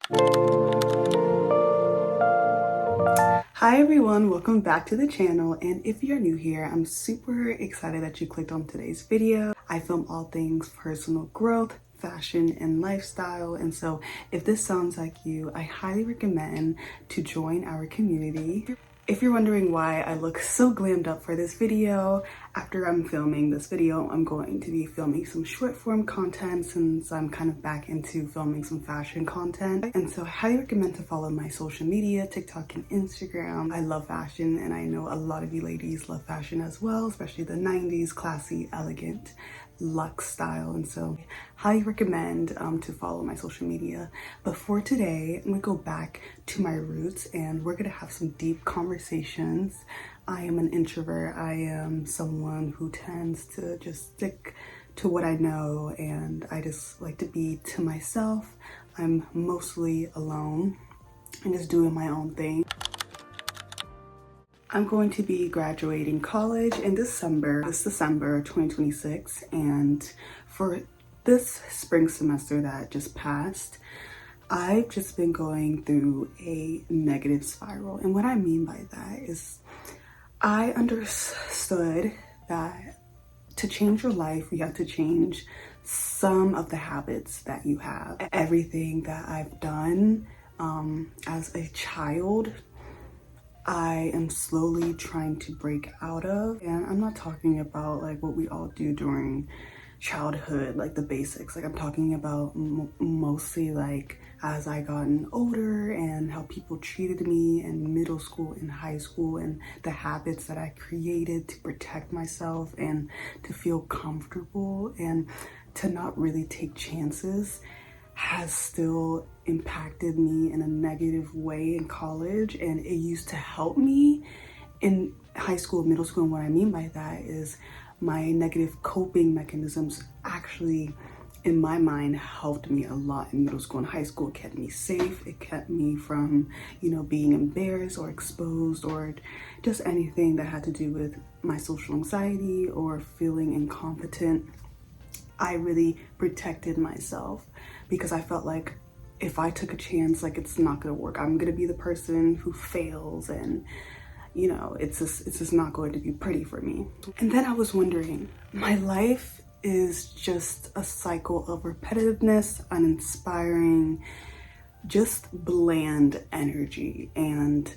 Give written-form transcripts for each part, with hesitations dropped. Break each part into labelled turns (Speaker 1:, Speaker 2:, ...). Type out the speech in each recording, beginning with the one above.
Speaker 1: Hi everyone, welcome back to the channel, and if you're new here, I'm super excited that you clicked on today's video. I film all things personal growth, fashion, and lifestyle, and so if this sounds like you, I highly recommend to join our community. If you're wondering why I look so glammed up for this video, after I'm filming this video, I'm going to be filming some short form content since I'm kind of back into filming some fashion content. And so I highly recommend to follow my social media, TikTok and Instagram. I love fashion, and I know a lot of you ladies love fashion as well, especially the 90s classy, elegant, luxe style. And so I highly recommend to follow my social media. But for today, I'm gonna go back to my roots and we're gonna have some deep conversations. I am an introvert. I am someone who tends to just stick to what I know, and I just like to be to myself. I'm mostly alone and just doing my own thing. I'm going to be graduating college in December, this December 2026, and for this spring semester that just passed, I've just been going through a negative spiral. And what I mean by that is I understood that to change your life, you have to change some of the habits that you have. Everything that I've done as a child, I am slowly trying to break out of. And I'm not talking about like what we all do during childhood, like the basics. Like I'm talking about mostly like as I gotten older and how people treated me in middle school and high school, and the habits that I created to protect myself and to feel comfortable and to not really take chances has still impacted me in a negative way in college. And it used to help me in high school, middle school. And what I mean by that is my negative coping mechanisms actually, in my mind, helped me a lot in middle school and high school. It kept me safe. It kept me from, being embarrassed or exposed or just anything that had to do with my social anxiety or feeling incompetent. I really protected myself because I felt like if I took a chance, like it's not gonna work. I'm gonna be the person who fails, and it's just not going to be pretty for me. And then I was wondering, my life is just a cycle of repetitiveness, uninspiring, just bland energy. And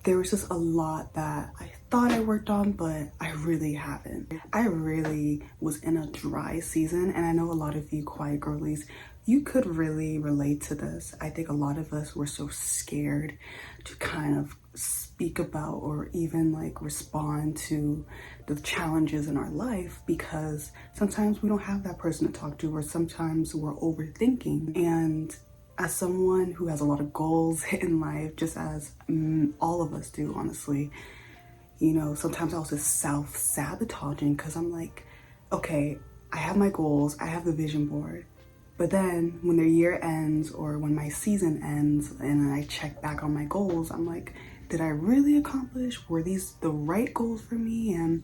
Speaker 1: there was just a lot that I thought I worked on, but I really haven't. I really was in a dry season, and I know a lot of you quiet girlies, you could really relate to this. I think a lot of us were so scared to kind of speak about or even like respond to the challenges in our life because sometimes we don't have that person to talk to, or sometimes we're overthinking. And as someone who has a lot of goals in life, just as all of us do, honestly, sometimes I was just self-sabotaging because I'm like, okay, I have my goals, I have the vision board, but then when the year ends or when my season ends and I check back on my goals, I'm like, did I really accomplish? Were these the right goals for me? And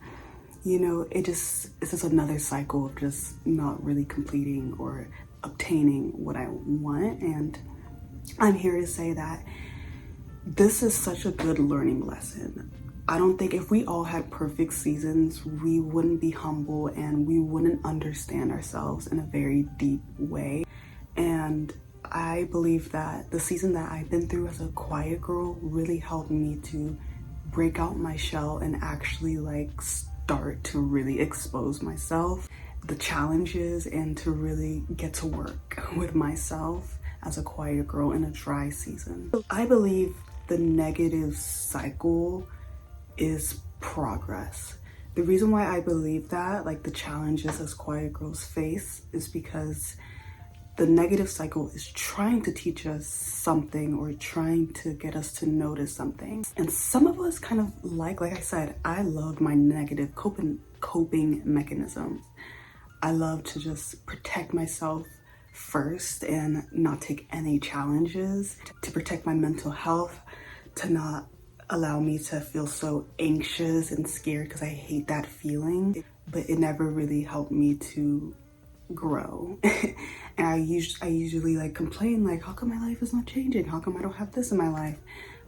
Speaker 1: it's just another cycle of just not really completing or obtaining what I want. And I'm here to say that this is such a good learning lesson. I don't think if we all had perfect seasons, we wouldn't be humble and we wouldn't understand ourselves in a very deep way. And I believe that the season that I've been through as a quiet girl really helped me to break out my shell and actually like start to really expose myself, the challenges, and to really get to work with myself as a quiet girl in a dry season. I believe the negative cycle is progress. The reason why I believe that, like the challenges as quiet girls face, is because the negative cycle is trying to teach us something or trying to get us to notice something. And some of us kind of like I said, I love my negative coping mechanisms. I love to just protect myself first and not take any challenges, to protect my mental health, to not allow me to feel so anxious and scared because I hate that feeling. But it never really helped me to grow. And I usually like complain like, how come my life is not changing? How come I don't have this in my life?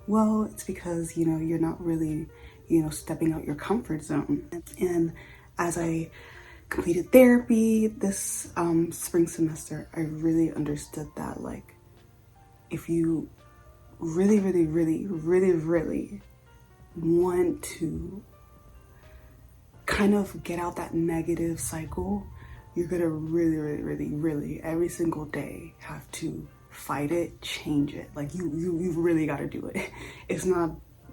Speaker 1: Well, it's because, you know, you're not really, you know, stepping out your comfort zone. And as I completed therapy this spring semester, I really understood that, like, if you really, really, really, really, really want to kind of get out that negative cycle, you're gonna really, really, really, really every single day have to fight it, change it. Like you really got to do it. It's not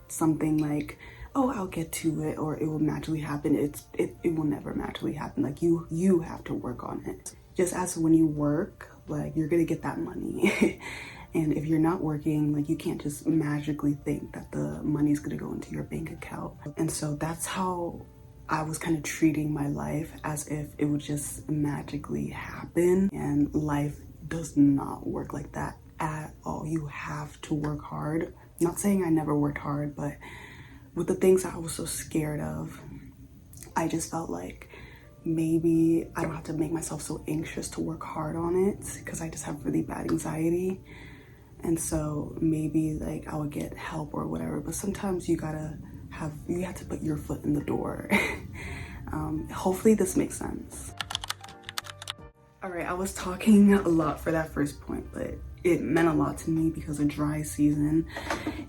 Speaker 1: something like, oh, I'll get to it or it will naturally happen. It will never naturally happen. Like you have to work on it. Just as when you work, like you're gonna get that money. And if you're not working, like you can't just magically think that the money's gonna go into your bank account. And so that's how I was kind of treating my life, as if it would just magically happen. And life does not work like that at all. You have to work hard. Not saying I never worked hard, but with the things I was so scared of, I just felt like maybe I don't have to make myself so anxious to work hard on it, because I just have really bad anxiety. And so maybe like I would get help or whatever, but sometimes you have to put your foot in the door. Hopefully this makes sense. All right, I was talking a lot for that first point, but it meant a lot to me because of dry season.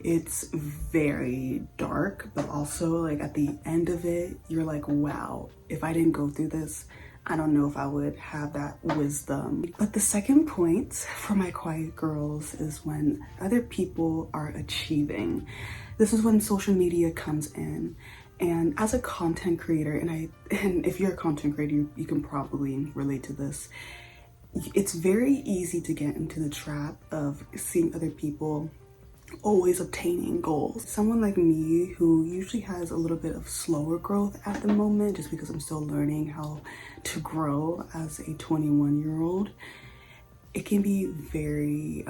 Speaker 1: It's very dark, but also like at the end of it, you're like, wow, if I didn't go through this, I don't know if I would have that wisdom. But the second point for my quiet girls is when other people are achieving. This is when social media comes in. And as a content creator, and if you're a content creator, you can probably relate to this. It's very easy to get into the trap of seeing other people always obtaining goals. Someone like me who usually has a little bit of slower growth at the moment, just because I'm still learning how to grow as a 21-year-old, it can be very,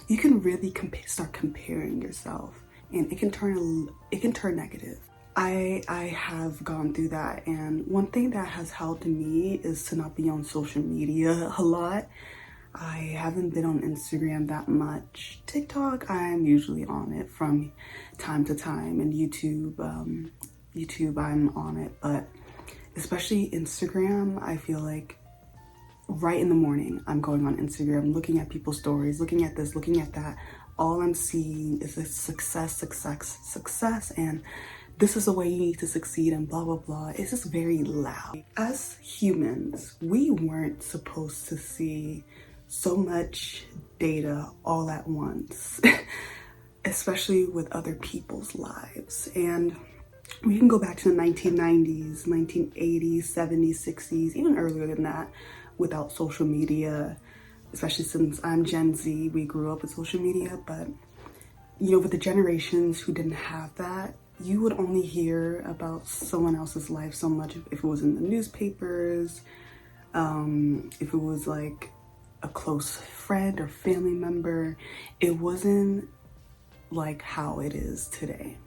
Speaker 1: you can really start comparing yourself, and it can turn negative. I have gone through that, and one thing that has helped me is to not be on social media a lot. I haven't been on Instagram that much. TikTok, I'm usually on it from time to time, and YouTube, I'm on it, but especially Instagram, I feel like right in the morning, I'm going on Instagram, looking at people's stories, looking at this, looking at that. All I'm seeing is a success, and this is the way you need to succeed, and blah, blah, blah. It's just very loud. As humans, we weren't supposed to see so much data all at once, especially with other people's lives. And we can go back to the 1990s, 1980s, 70s, 60s, even earlier than that, without social media, especially since I'm Gen Z, we grew up with social media. But, you know, with the generations who didn't have that, you would only hear about someone else's life so much if it was in the newspapers, if it was like a close friend or family member. It wasn't like how it is today.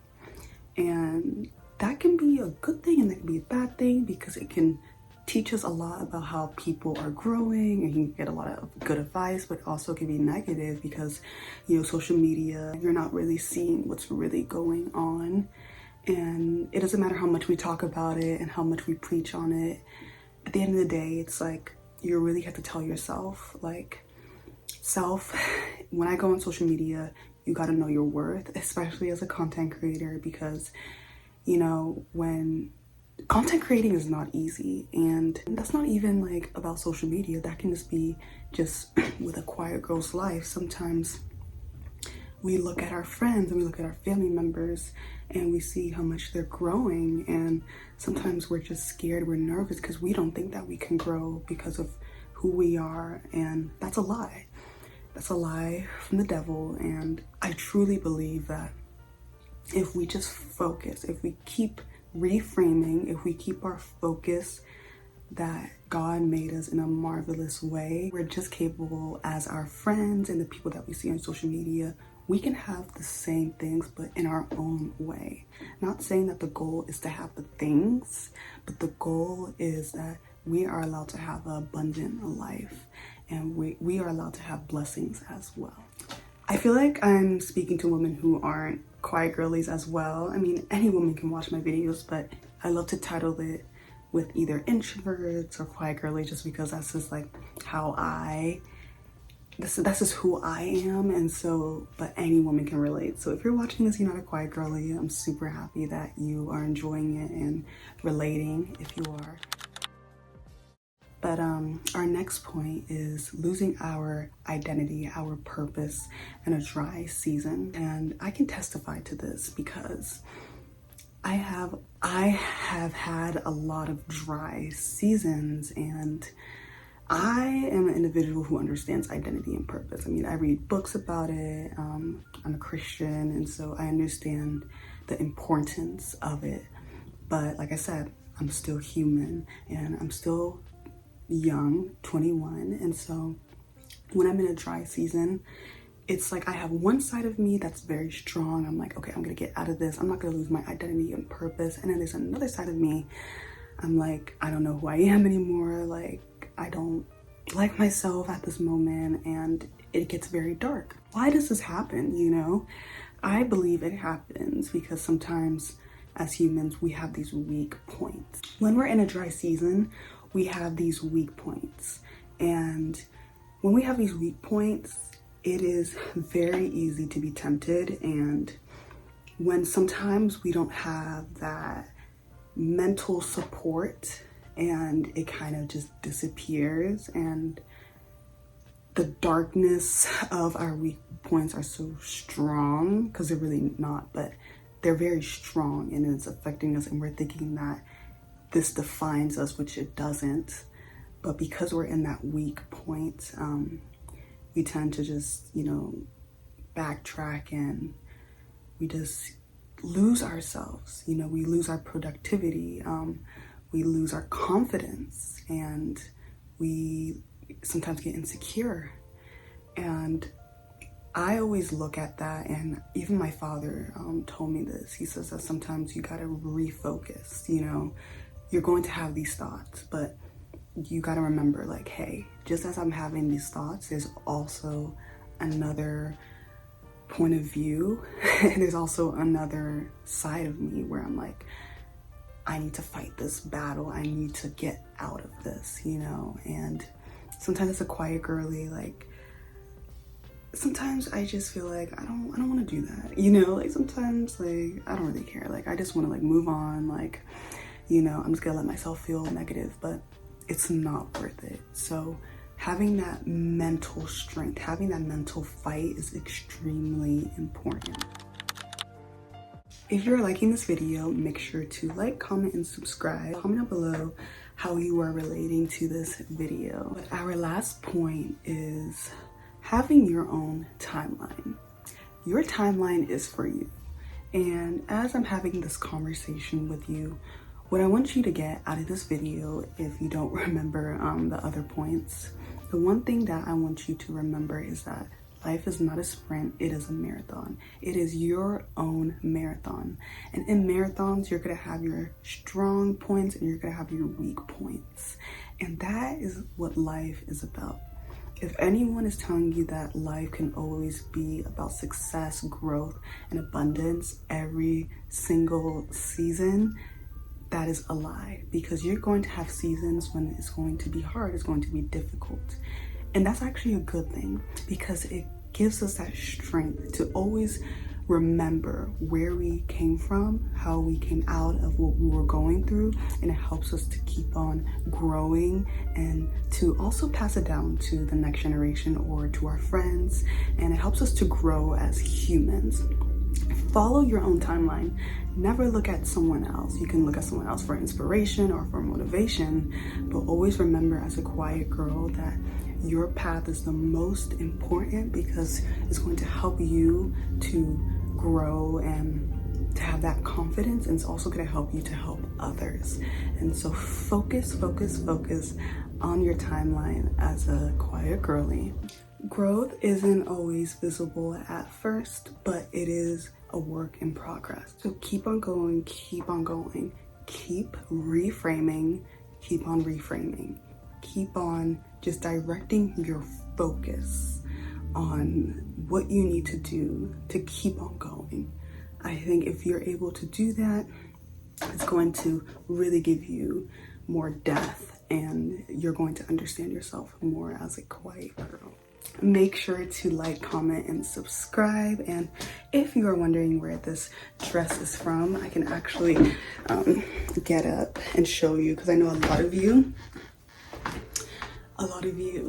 Speaker 1: And that can be a good thing and that can be a bad thing, because it can teach us a lot about how people are growing, and you can get a lot of good advice, but also can be negative because, you know, social media, you're not really seeing what's really going on. And it doesn't matter how much we talk about it and how much we preach on it. At the end of the day, it's like you really have to tell yourself, like, when I go on social media, you got to know your worth, especially as a content creator, because, you know, when content creating is not easy, and that's not even like about social media. That can just be just with a quiet girl's life. Sometimes we look at our friends and we look at our family members and we see how much they're growing, and sometimes we're just scared, we're nervous because we don't think that we can grow because of who we are. And that's a lie. That's a lie from the devil. And I truly believe that if we just focus, if we keep reframing, if we keep our focus that God made us in a marvelous way, we're just capable as our friends and the people that we see on social media. We can have the same things, but in our own way. Not saying that the goal is to have the things, but the goal is that we are allowed to have an abundant life, and we are allowed to have blessings as well. I feel like I'm speaking to women who aren't quiet girlies as well. I mean, any woman can watch my videos, but I love to title it with either introverts or quiet girlies, just because that's just like how that's just who I am. And so, but any woman can relate. So if you're watching this, you're not a quiet girly, I'm super happy that you are enjoying it and relating if you are. But our next point is losing our identity, our purpose in a dry season. And I can testify to this because I have had a lot of dry seasons, and I am an individual who understands identity and purpose. I mean, I read books about it. I'm a Christian, and so I understand the importance of it. But like I said, I'm still human, and I'm still young, 21. And so when I'm in a dry season, it's like I have one side of me that's very strong. I'm like, okay, I'm gonna get out of this. I'm not gonna lose my identity and purpose. And then there's another side of me. I'm like, I don't know who I am anymore. Like, I don't like myself at this moment, and it gets very dark. Why does this happen, you know? I believe it happens because sometimes as humans, we have these weak points. When we're in a dry season, we have these weak points. And when we have these weak points, it is very easy to be tempted. And when sometimes we don't have that mental support, and it kind of just disappears, and the darkness of our weak points are so strong, because they're really not, but they're very strong, and it's affecting us, and we're thinking that this defines us, which it doesn't. But because we're in that weak point, we tend to just, you know, backtrack, and we just lose ourselves. You know, we lose our productivity, we lose our confidence, and we sometimes get insecure. And I always look at that, and even my father told me this. He says that sometimes you gotta refocus, you know. You're going to have these thoughts, but you gotta remember, like, hey, just as I'm having these thoughts, there's also another point of view. And there's also another side of me where I'm like, I need to fight this battle. I need to get out of this, you know. And sometimes it's a quiet girly, like, sometimes I just feel like I don't want to do that, you know. Like, sometimes, like, I don't really care. Like, I just want to, like, move on. Like, you know, I'm just gonna let myself feel negative, but it's not worth it. So having that mental strength, having that mental fight is extremely important. If you're liking this video, make sure to like, comment, and subscribe. Comment down below how you are relating to this video. But our last point is having your own timeline. Your timeline is for you. And as I'm having this conversation with you, what I want you to get out of this video, if you don't remember the other points, the one thing that I want you to remember is that life is not a sprint, it is a marathon. It is your own marathon. And in marathons, you're gonna have your strong points and you're gonna have your weak points. And that is what life is about. If anyone is telling you that life can always be about success, growth, and abundance every single season, that is a lie, because you're going to have seasons when it's going to be hard, it's going to be difficult. And that's actually a good thing, because it gives us that strength to always remember where we came from, how we came out of what we were going through, and it helps us to keep on growing and to also pass it down to the next generation or to our friends. And it helps us to grow as humans. Follow your own timeline. Never look at someone else. You can look at someone else for inspiration or for motivation, but always remember as a quiet girl that your path is the most important, because it's going to help you to grow and to have that confidence, and it's also going to help you to help others. And so focus on your timeline as a quiet girly. Growth isn't always visible at first, but it is a work in progress. So keep on going, keep reframing, keep on reframing, keep on just directing your focus on what you need to do to keep on going. I think if you're able to do that, it's going to really give you more depth, and you're going to understand yourself more as a quiet girl. Make sure to like, comment, and subscribe. And if you are wondering where this dress is from, I can actually get up and show you, because I know a lot of you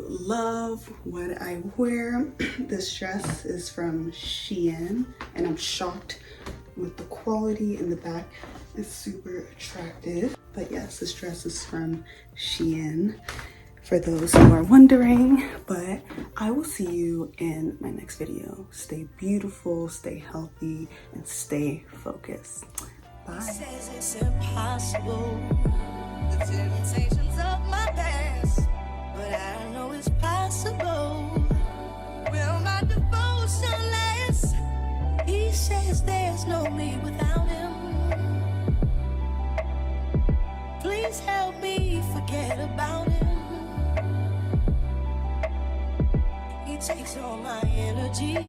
Speaker 1: love what I wear. This dress is from Shein, and I'm shocked with the quality in the back. It's super attractive. But yes, this dress is from Shein, for those who are wondering. But I will see you in my next video. Stay beautiful, stay healthy, and stay focused. Bye.
Speaker 2: Says it's impossible, the temptations of my past, but I know it's possible. Will my devotion last? He says there's no me without him. Please help me forget about him. He takes all my energy.